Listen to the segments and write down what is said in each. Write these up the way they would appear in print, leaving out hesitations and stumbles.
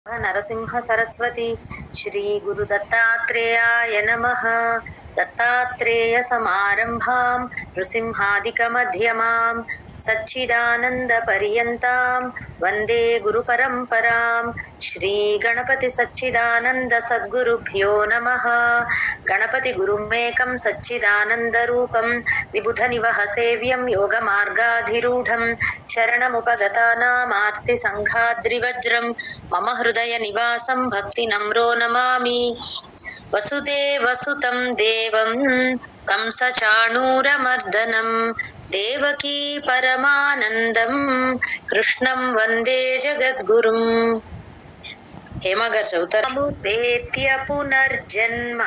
नरसिंह सरस्वती श्री गुरु दत्तात्रेयाय नमः। दत्तात्रेय समारंभां नृसिंहादिक मध्यमां सच्चिदानंद पर्यन्तां वन्दे गुरु परंपरां। श्री गणपति सच्चिदानंद सद्गुरुभ्यो नमः। गणपति गुरुमेकं सच्चिदानंद रूपं विबुध निवह सेव्यं योग मार्गाधिरूढं शरणमुपगतानामार्ति संघाद्रिवज्रं मम हृदय निवासं भक्ति नम्रो नमामि। वसुदेवसुतं देवं कंसचाणूरमर्दनं देवकी परमानन्दं कृष्णं वन्दे जगद्गुरुम्। हेमा गाరు చదువుతారు. మాముపేత్య పునర్జన్మ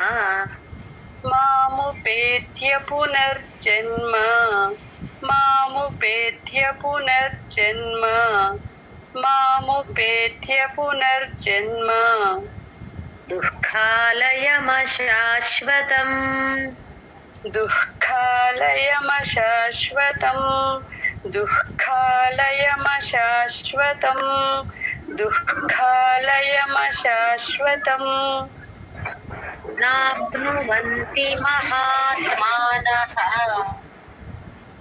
మాముపేత్య పునర్జన్మ మాముపేత్య పునర్జన్మ మాముపేత్య పునర్జన్మ దుఃఖాలయమశాశ్వతం దుఃఖాలయమశాశ్వతం దుఃఖాలయమశాశ్వతం దుఃఖాలయమశాశ్వతం నాప్నువంతి మహాత్మానః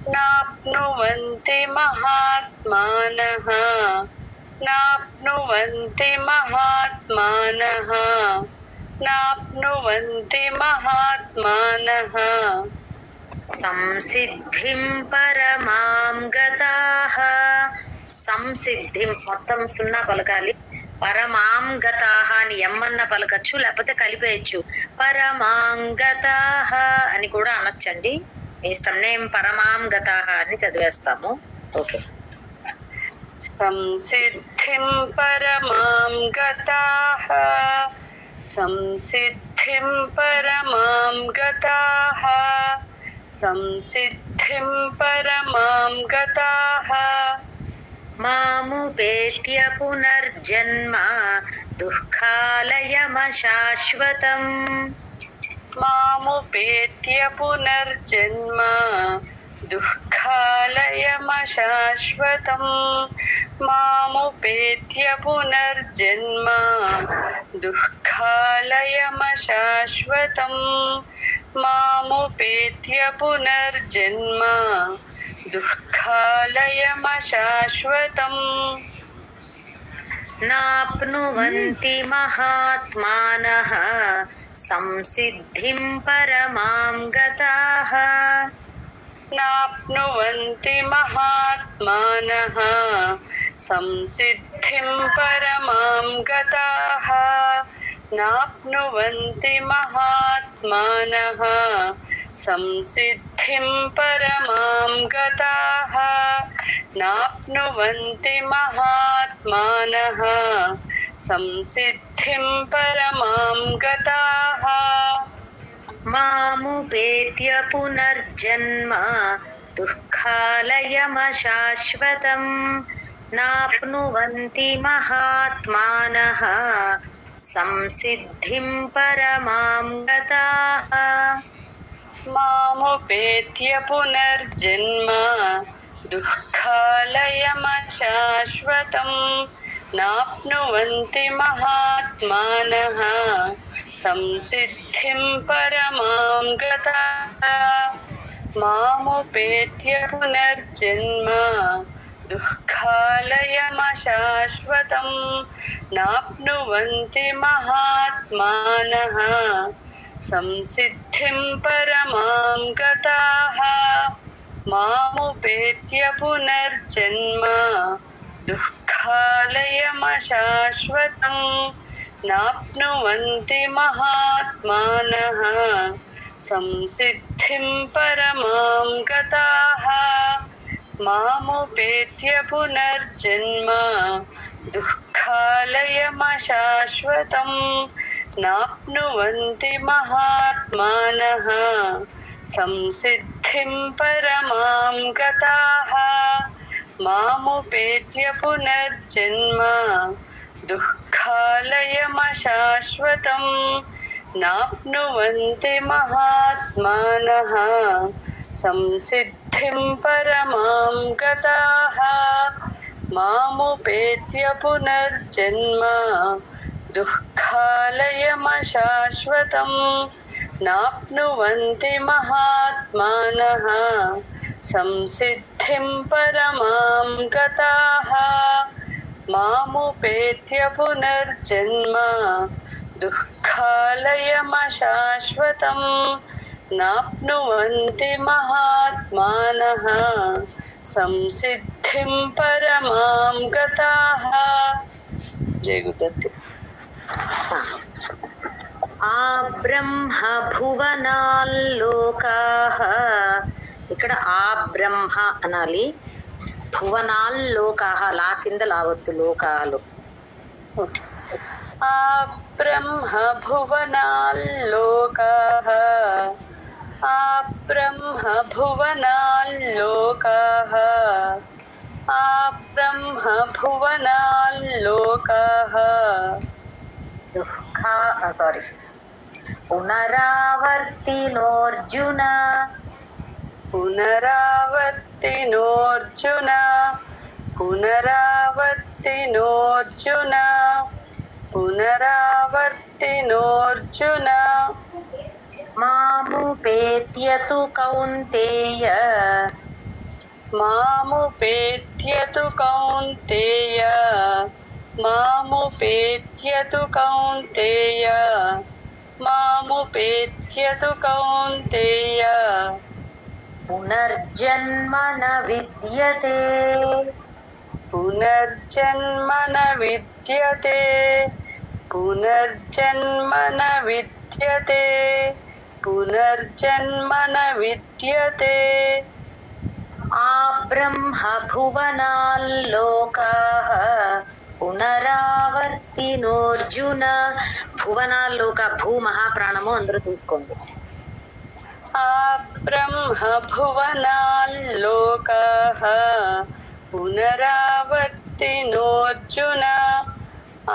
నాప్నువంతి మహాత్మానః నాప్నువంతి మహాత్మానః నాప్నువంతి మహాత్మానః సంసిద్ధిం పరమాం గతాః. సంసిద్ధిం మొత్తం సున్నా పలకాలి. పరమాం గతాః అని ఎమ్మన్న పలకచ్చు, లేకపోతే కలిపేయచ్చు. పరమాం గతాః అని కూడా అనొచ్చండి, మీ ఇష్టం. నేను పరమాం గతాః అని చదివేస్తాము. ఓకే. సంసిద్ధిం పరమాం గతాః సంసిద్ధిం పరమాం గతాః సంసిద్ధిం పరమాం గతాః మాముపేత్య పునర్జన్మ దుఃఖాలయమశాశ్వతం మాముపేత్య పునర్జన్మ దుఃఖాలయమశాశ్వతం మాముపేత్య పునర్జన్మ దుఃఖాలయమశాశ్వతం మాముపేత్య పునర్జన్మ దుఃఖాలయమశాశ్వతం నాప్నువంతి మహాత్మానః సంసిద్ధిం పరమాం గతాః నాప్నువంతి మహాత్మానః సంసిద్ధిం పరమాం గతాః నాప్నువంతి మహాత్మానః సంసిద్ధిం పరమాం గతాః నాప్నువంతి మహాత్మానః సంసిద్ధిం పరమాం గతాః మాముపేత్య పునర్జన్మ దుఃఖాలయమశాశ్వతం నాప్నువంతి మహాత్మానః సంసిద్ధిం పరమాం గతాః మాముపేత్య పునర్జన్మ దుఃఖాలయమశాశ్వతం నాప్నువంతి మహాత్మానః సంసిద్ధిం పరమాం గతాః మాముపేత్య పునర్జన్మ దుఃఖాలయమశాశ్వతం నాప్నువంతి మహాత్మానః సంసిద్ధిం పరమాం గతాః మాముపేత్య పునర్జన్మ దుఃఖాలయమశాశ్వతం నాప్నువంతి మహాత్మానః సంసిద్ధిం పరమాం గతాః మాముపేత్య పునర్జన్మ దుఃఖాలయమశాశ్వతం నాప్నువంతి మహాత్మానః సంసిద్ధిం పరమాం గతాః మాముపేత్య పునర్జన్మ దుఃఖాలయమశాశ్వతం నాప్నువంతి మహాత్మానః సంసిద్ధిం పరమాం గతాః మాముపేత్య పునర్జన్మ దుఃఖాలయమశాశ్వతం నాప్నువంతి మహాత్మానః సంసిద్ధిం పరమాం గతాః మాముపేత్య పునర్జన్మ దుఃఖాలయమశాశ్వతం నాప్నువంతి మహాత్మానః సంసిద్ధిం పరమాం గతాః. జయ గురుదత్త. ఆ బ్రహ్మ భువనాల్లోకాః, ఇక్కడ ఆ బ్రహ్మ అనాలి, భువనాల్లోకాః లా కింద లావద్దు, లోకాలు. ఆ బ్రహ్మ భువనాల్లోకాః, ఆ బ్రహ్మ భువనాల్లోకాః, ఆ బ్రహ్మ భువనాల్లోకాః దుఃఖ సారీ పునరావర్తినోర్జున, పునరావర్తినోర్జున, పునరావర్తినోర్జున, పునరావర్తినోర్జున. మాముపేత్యతు కౌంతేయ, మాముపేత్యతు కౌంతేయ, మాముపేత్యతు కౌంతేయ, మాముపేత్యతు కౌంతేయ. పునర్జన్మ న విద్యతే, పునర్జన్మ న విద్యతే, పునర్జన్మ న విద్యతే, పునర్జన్మ న విద్యతే. ఆ బ్రహ్మ భువనాల్లోకాః పునరావర్తినోర్జున. భువనాల్లోక, భూ మహాప్రాణము అందరూ చూసుకోండి. ఆ బ్రహ్మ భువనాల్లోకాః పునరావర్తినోర్జున,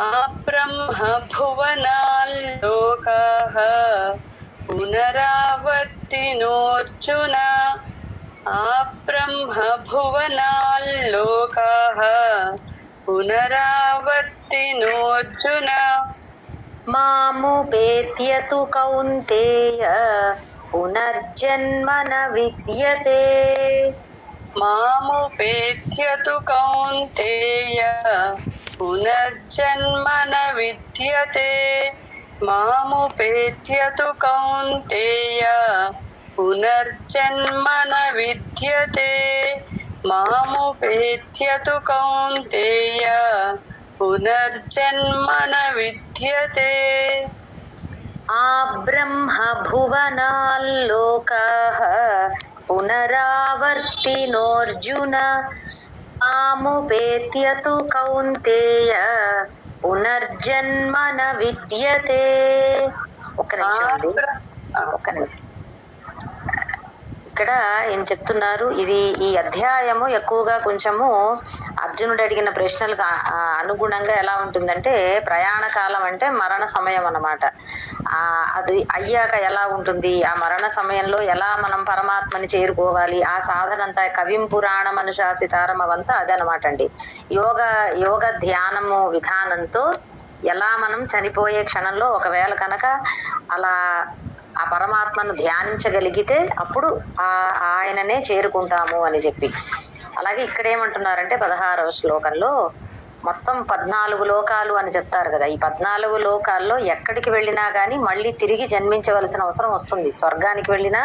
ఆ బ్రహ్మ భువనాల్లోకాః పునరావర్తినోర్జున, ఆ బ్రహ్మ భువనాల్లోకాః పునరావర్తినోర్జున. మాముపేత్యతు కౌంతేయ పునర్జన్మ న విద్యతే, మాముపేత్యతు కౌంతేయ పునర్జన్మ న విద్యతే, మాముపేత్యతు కౌంతేయ పునర్జన్మ న విద్యతే, మాముపేత్యతు కౌంతేయ పునర్జన్మ న విద్యతే. ఆ బ్రహ్మ భువనాల్లోకాః పునరావర్తినోర్జున, మాముపేత్యతు కౌంతేయ పునర్జన్మ న విద్యతే. ఒక్క నిమిషం అండి, ఒక్క నిమిషం. ఇక్కడ ఏం చెప్తున్నారు, ఇది ఈ అధ్యాయము ఎక్కువగా కొంచెము అర్జునుడు అడిగిన ప్రశ్నలకు అనుగుణంగా ఎలా ఉంటుందంటే, ప్రయాణ కాలం అంటే మరణ సమయం అన్నమాట. అది అయ్యాక ఎలా ఉంటుంది, ఆ మరణ సమయంలో ఎలా మనం పరమాత్మని చేరుకోవాలి, ఆ సాధన అంతా కవిం పురాణం అనుశాసితారం అవంతా అదనమాట అండి. యోగ ధ్యానము విధానంతో ఎలా మనం చనిపోయే క్షణంలో ఒకవేళ కనుక అలా ఆ పరమాత్మను ధ్యానించగలిగితే అప్పుడు ఆయననే చేరుకుంటాము అని చెప్పి. అలాగే ఇక్కడ ఏమంటున్నారంటే 16వ శ్లోకంలో మొత్తం 14 లోకాలు అని చెప్తారు కదా. ఈ 14 లోకాల్లో ఎక్కడికి వెళ్ళినా గానీ మళ్ళీ తిరిగి జన్మించవలసిన అవసరం వస్తుంది. స్వర్గానికి వెళ్ళినా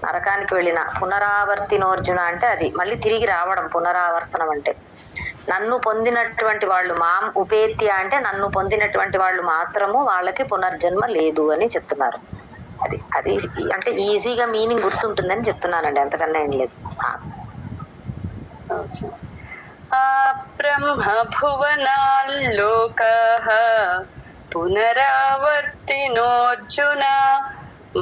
నరకానికి వెళ్ళినా పునరావర్తినోర్జున అంటే అది మళ్ళీ తిరిగి రావడం. పునరావర్తనం అంటే నన్ను పొందినటువంటి వాళ్ళు, మాం ఉపేత్య అంటే నన్ను పొందినటువంటి వాళ్ళు మాత్రము వాళ్ళకి పునర్జన్మ లేదు అని చెప్తున్నారు. అది అది అంటే ఈజీగా మీనింగ్ గుర్తుంటుందని చెప్తున్నానండి, అంతకన్నా ఏం లేదు. ఆ బ్రహ్మ భువనాల్లోకాః పునరావర్తినోర్జున,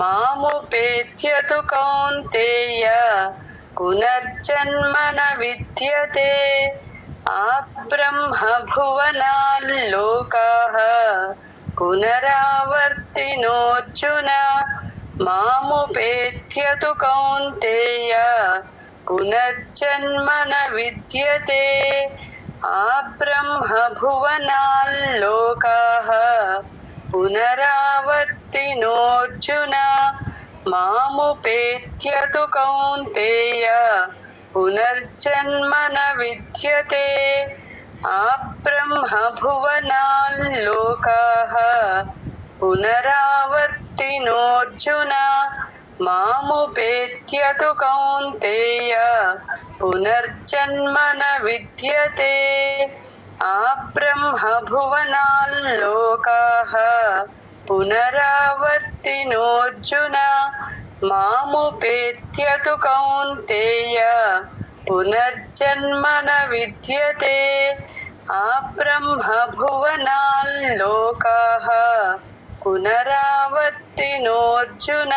మాముపేత్యతు కౌంతేయ పునర్జన్మ న విద్యతే. ఆ బ్రహ్మ భువనాల్లోకాః పునరావర్తినోర్జున, మాముపేత్యతు కౌంతేయ పునర్జన్మ న విద్యతే, आब्रह्म भुवनाल्लोकाः पुनरावर्तिनोऽर्जुन मामुपेत्य तु कौन्तेय पुनर्जन्म न विद्यते आब्रह्म भुवनाल्लोकाः पुनरावर्तिनोऽर्जुन मामुपेत्य तु कौन्तेय पुनर्जन्म न विद्यते आब्रह्म भुवनाल्लोकाः पुनरावर्तिनोऽर्जुन मामुपेत्य तु कौन्तेय पुनर्जन्म न विद्यते आब्रह्म भुवनाल्लोकाः पुनरावर्तिनोऽर्जुन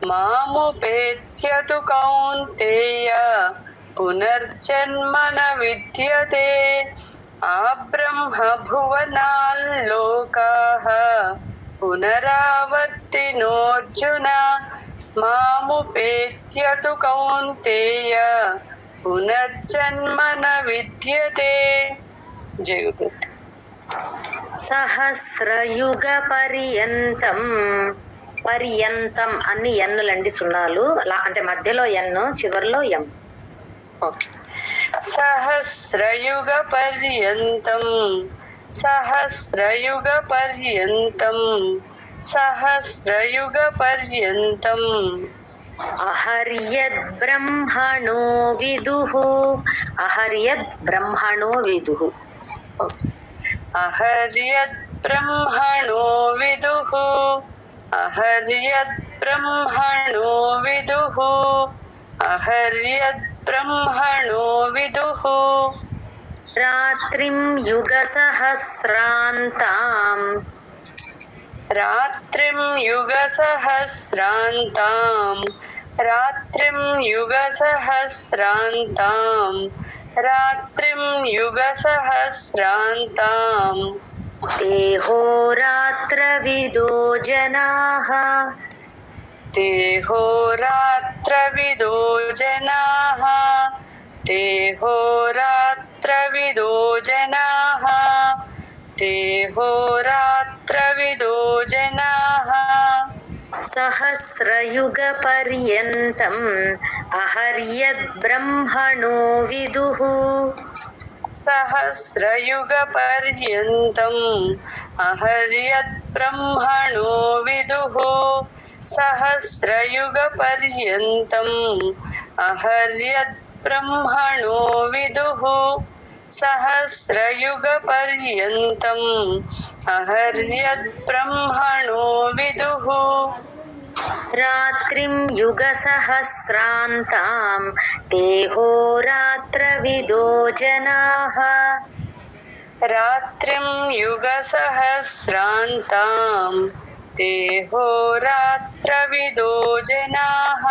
मामुपेत्य तु कौन्तेय पुनर्जन्म न विद्यते आब्रह्म भुवनाल्लोकाः पुनरावर्तिनोऽर्जुन मामुपेत्य तु कौन्तेय पुनर्जन्म न विद्यते। जय गुरुदेव। సహస్రయుగ పర్యంతం పర్యంతం అన్ని ఎన్నులండి సున్నాలు అంటే మధ్యలో ఎన్ను చివరిలో ఎం. ఓకే. సహస్రయుగ పర్యంతం సహస్రయుగ పర్యంతం సహస్రయుగ పర్యంతం అహర్యద్ బ్రహ్మణో విదుః అహర్యద్ బ్రహ్మణో విదుః. అహర్యద్ బ్రహ్మణో విదుః అహర్యద్ బ్రహ్మణో విదుః అహర్యద్ బ్రహ్మణో విదుః రాత్రిం యుగ సహస్రాంతాం రాత్రిం యుగ సహస్రాంతాం రాత్రిం యుగ సహస్రాంతాం రాత్రిం యుగ సహస్రాంతాం దేహోరాత్రవిదో జనాః దేహోరాత్రవిదో జనాః దేహోరాత్రవిదో జనాః దేహోరాత్రవిదో జనాః సహస్రయుగ పర్యంతం అహర్యద్ బ్రహ్మణో విదుః సహస్రయుగ పర్యంతం అహర్యద్ బ్రహ్మణో విదుః సహస్రయుగ పర్యంతం అహర్యద్ బ్రహ్మణో విదుః సహస్రయుగ పర్యంతం అహర్యద్ బ్రహ్మణో విదుః రాత్రిం యుగ సహస్రాంతాం దేహోరాత్రవిదో జనాః రాత్రిం యుగ సహస్రాంతాం దేహోరాత్రవిదో జనాః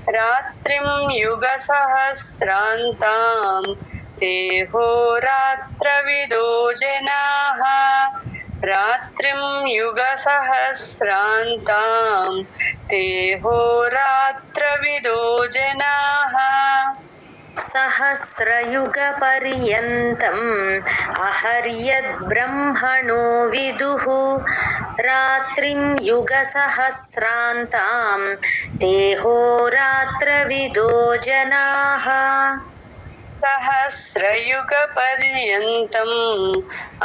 రాత్రిం యుగ సహస్రాంతాం దేహోరాత్రవిదో జనాః రాత్రిం యుగ సహస్రాంతాం దేహోరాత్రవిదో జనాః సహస్రయుగ పర్యంతం అహర్యద్ బ్రహ్మణో విదుః రాత్రిం యుగ సహస్రాంతాం దేహోరాత్రవిదో జనాః సహస్రయుగ పర్యంతం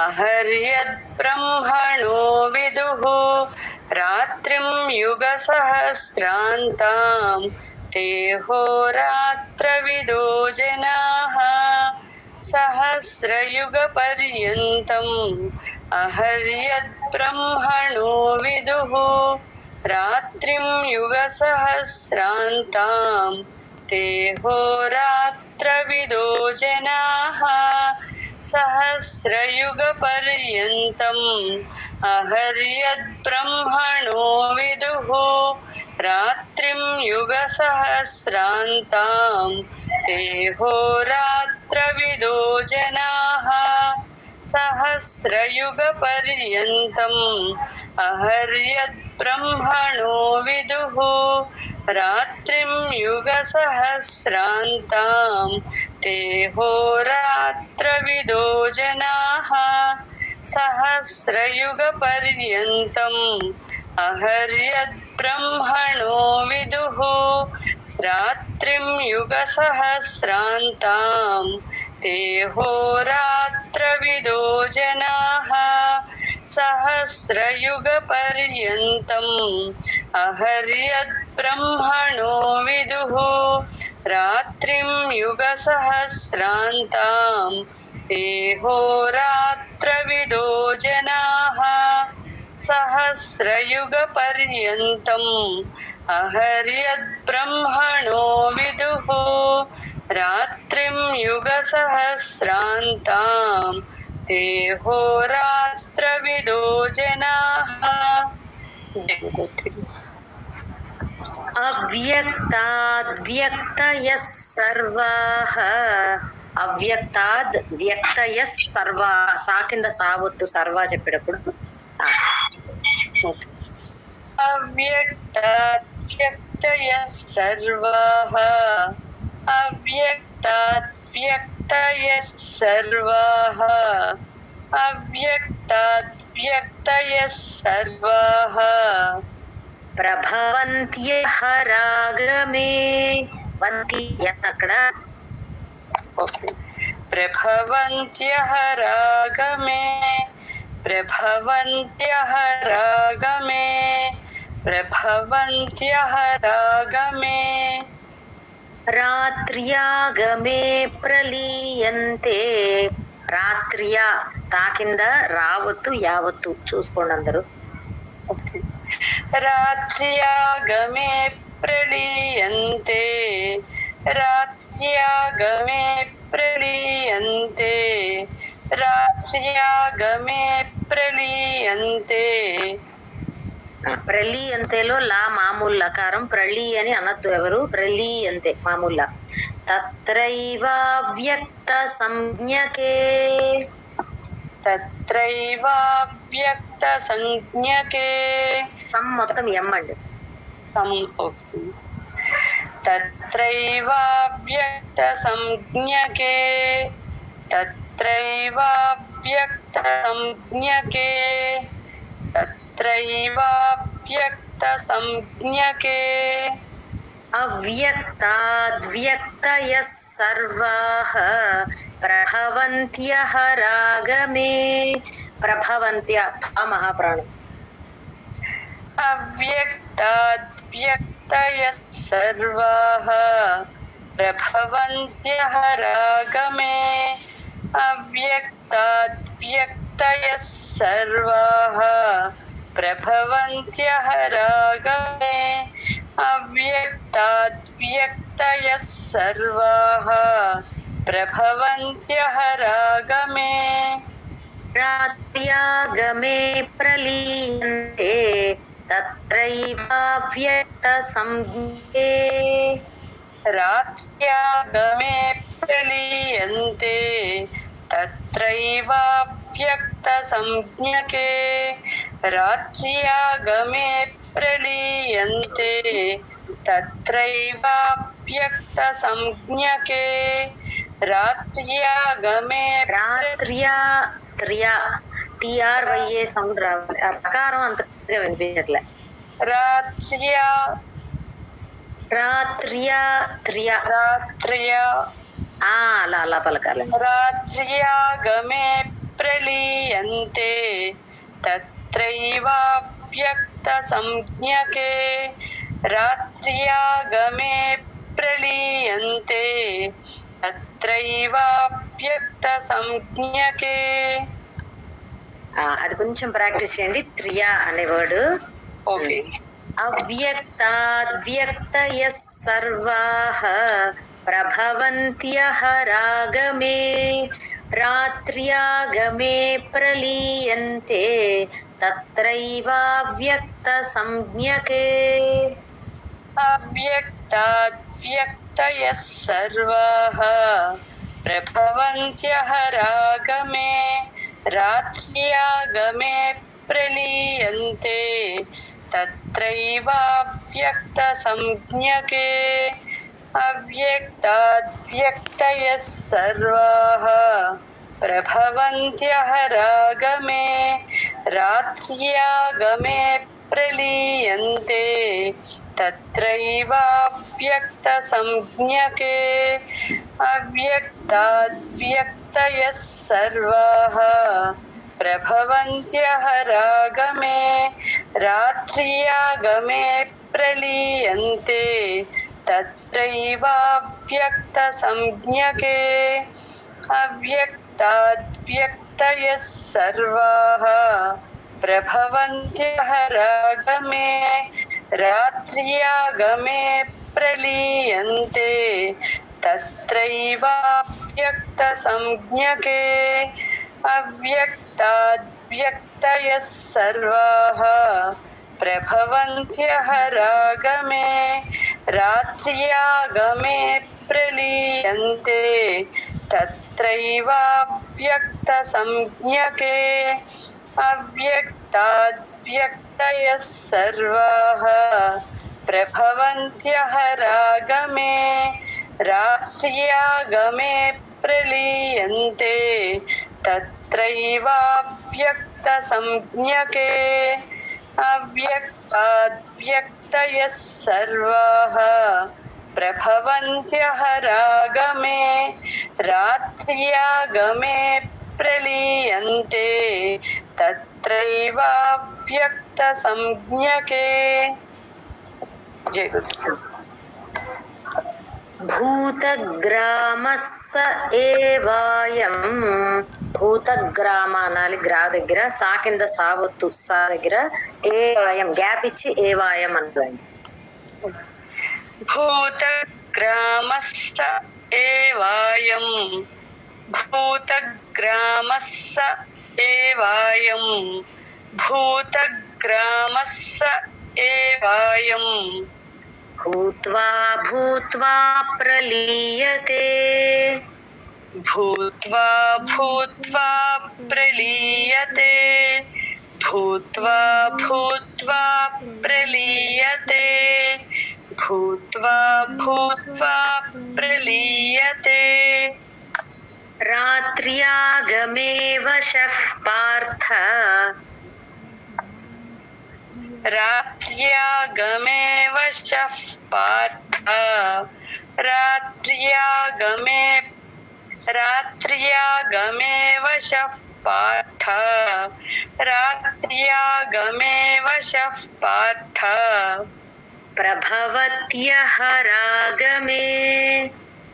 అహర్యద్ బ్రహ్మణో విదుః రాత్రిం యుగ సహస్రాంతాం దేహోరాత్రవిదో జనాః సహస్రయుగ పర్యంతం అహర్యద్ బ్రహ్మణో విదుః రాత్రిం యుగ సహస్రాంతాం దేహోరాత్రవిదో జనాః సహస్రయుగ పర్యంతం అహర్యద్ బ్రహ్మణో విదుః రాత్రిం యుగ సహస్రాంతాం దేహోరాత్రవిదో జనాః सहस्रयुगपर्यन्तम् अहर्यद्ब्रह्मणो विदुः रात्रिं युगसहस्रान्तां ते होरात्रविदो जनाः सहस्रयुगपर्यन्तम् अहर्यद्ब्रह्मणो विदुः रात्रिं युगसहस्रान्तां ते होरात्रविदो जनाः सहस्रयुगपर्यन्तम् अहर्यद्ब्रह्मणो विदुः रात्रिं युगसहस्रान्तां ते होरात्रविदो जनाः सहस्रयुगपर्यन्तम् अहर्यद्ब्रह्मणो विदुः रात्रिं युगसहस्रान्तां ते होरात्रविदो जनाः। అవ్యక్తాద్వ్యక్తయः సర్వాః అవ్యక్తాద్ వ్యక్తయः సర్వా సా కింద సావొత్తు సర్వా చెప్పేటప్పుడు अव्यक्ताद्व्यक्तयः सर्वाः अव्यक्ताद्व्यक्तयः सर्वाः अव्यक्ताद्व्यक्तयः सर्वाः ప్రభవంత్యః రాగమే వంతి అక్కడ प्रभवन्त्यः रागमे प्रभवन्त्यः रागमे प्रभवन्त्यः रागमे రాత్ర్యాగమే ప్రలీయంతే రాత్ర్యా తా కింద రావత్తు యావత్తు చూసుకోండి అందరూ रात्र्यागमे प्रलीयन्ते रात्र्यागमे प्रलीयन्ते रात्र्यागमे प्रलीयन्ते ప్రలీయంతేలో లా మామూలు లకారం ప్రళీ అని అనొద్దు ఎవరు ప్రలీయంతే మామూలు తత్రైవావ్యక్త సంజ్ఞకే तत्रैवाव्यक्त संज्ञके మొత్తం ఎం అండి तत्रैवाव्यक्त संज्ञके तत्रैवाव्यक्त संज्ञके तत्रैवाव्यक्त संज्ञके అవ్యక్తాద్వ్యక్తయः సర్వాః ప్రభవంత్యః రాగమే ప్రభవంత్య మహాప్రాణం अव्यक्ताद्व्यक्तयः सर्वाः प्रभवन्त्यः रागमे अव्यक्ताद्व्यक्तयः सर्वाः प्रभवन्त्यः रागमे अव्यक्ताद्व्यक्तयः सर्वाः प्रभवन्त्यः रागमे రాత్ర్యాగమే ప్రలీయంతే తత్రైవావ్యక్త సంజ్ఞకే रात्र्यागमे प्रलीयन्ते तत्रैवाव्यक्त संज्ञके रात्र्यागमे प्रलीयन्ते तत्रैवाव्यक्त संज्ञके रात्र्यागमे రాత్ర్యా త్రియా టిఆర్వైఏ సౌండ్ రావాలి ఆ ప్రకారం అంతగా వినిపించట్లే रात्र्या రాత్ర్యా త్రియా रात्र्या అలా అలా పలకాలి रात्र्यागमे प्रलीयन्ते तत्रैवाव्यक्त संज्ञके रात्र्यागमे प्रलीयन्ते तत्रैवाव्यक्त संज्ञके అది కొంచెం ప్రాక్టీస్ చేయండి త్రియా అనే వర్డ్ ओके అవ్యక్తాద్వ్యక్తయः సర్వాః ప్రభవంత్యః రాగమే రాత్ర్యాగమే ప్రలీయంతే తత్రైవావ్యక్త సంజ్ఞకే अव्यक्ताद्व्यक्तयः सर्वाः प्रभवन्त्यः रागमे रात्र्यागमे प्रलीयन्ते तत्रैवाव्यक्तसंज्ञके अव्यक्ताद्व्यक्तयः सर्वाः प्रभवन्त्यः रागमे रात्र्यागमे प्रलीयन्ते तत्रैवाव्यक्तसंज्ञके अव्यक्ताद्व्यक्तयः सर्वाः प्रभवन्त्यः रागमे रात्र्यागमे प्रलीयन्ते तत्रैवाव्यक्तसंज्ञके अव्यक्ताद्व्यक्तयः सर्वाः प्रभवन्त्यः रागमे रात्र्यागमे प्रलीयन्ते तत्रैवाव्यक्तसंज्ञके अव्यक्ताद्व्यक्तयः सर्वाः प्रभवन्त्यः रागमे रात्र्यागमे प्रलीयन्ते तत्रैवाव्यक्तसंज्ञके अव्यक्ताद्व्यक्तयः सर्वाः प्रभवन्त्यः रागमे रात्र्यागमे प्रलीयन्ते तत्रैवाव्यक्तसंज्ञके अव्यक्ताद्व्यक्तयः सर्वाः प्रभवन्त्यः रागमे रात्र्यागमे प्रलीयन्ते तत्रैवाव्यक्तसंज्ञके जय गुरु భూతగ్రామస్స ఏవాయం భూతగ్రామ అనాలి గ్రా దగ్గర సా కింద సావొత్తు సా దగ్గర ఏవాయం గ్యాప్ ఇచ్చి ఏవాయం అనుకోండి భూతగ్రామస్స ఏవాయం భూతగ్రామస్స ఏవాయం భూతగ్రామస్స ఏవాయం భూత్వా భూత్వా ప్రలీయతే భూత్వా భూత్వా ప్రలీయతే భూత్వా భూత్వా ప్రలీయతే భూత్వా భూత్వా ప్రలీయతే రాత్ర్యాగమే వశః పార్థ रात्र्यागमे वशः पार्थ रात्र्यागमे वशः पार्थ रात्र्यागमे वशः पार्थ ప్రభవత్యః రాగమే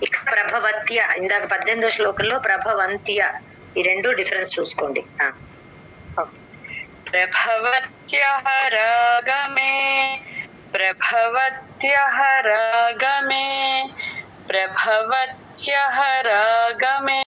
ఇక్కడ ప్రభవత్య ఇందాక 18వ శ్లోకంలో ప్రభవంత్య ఈ రెండు డిఫరెన్స్ చూసుకోండి प्रभवत्यः रागमे प्रभवत्यः रागमे प्रभवत्यः रागमे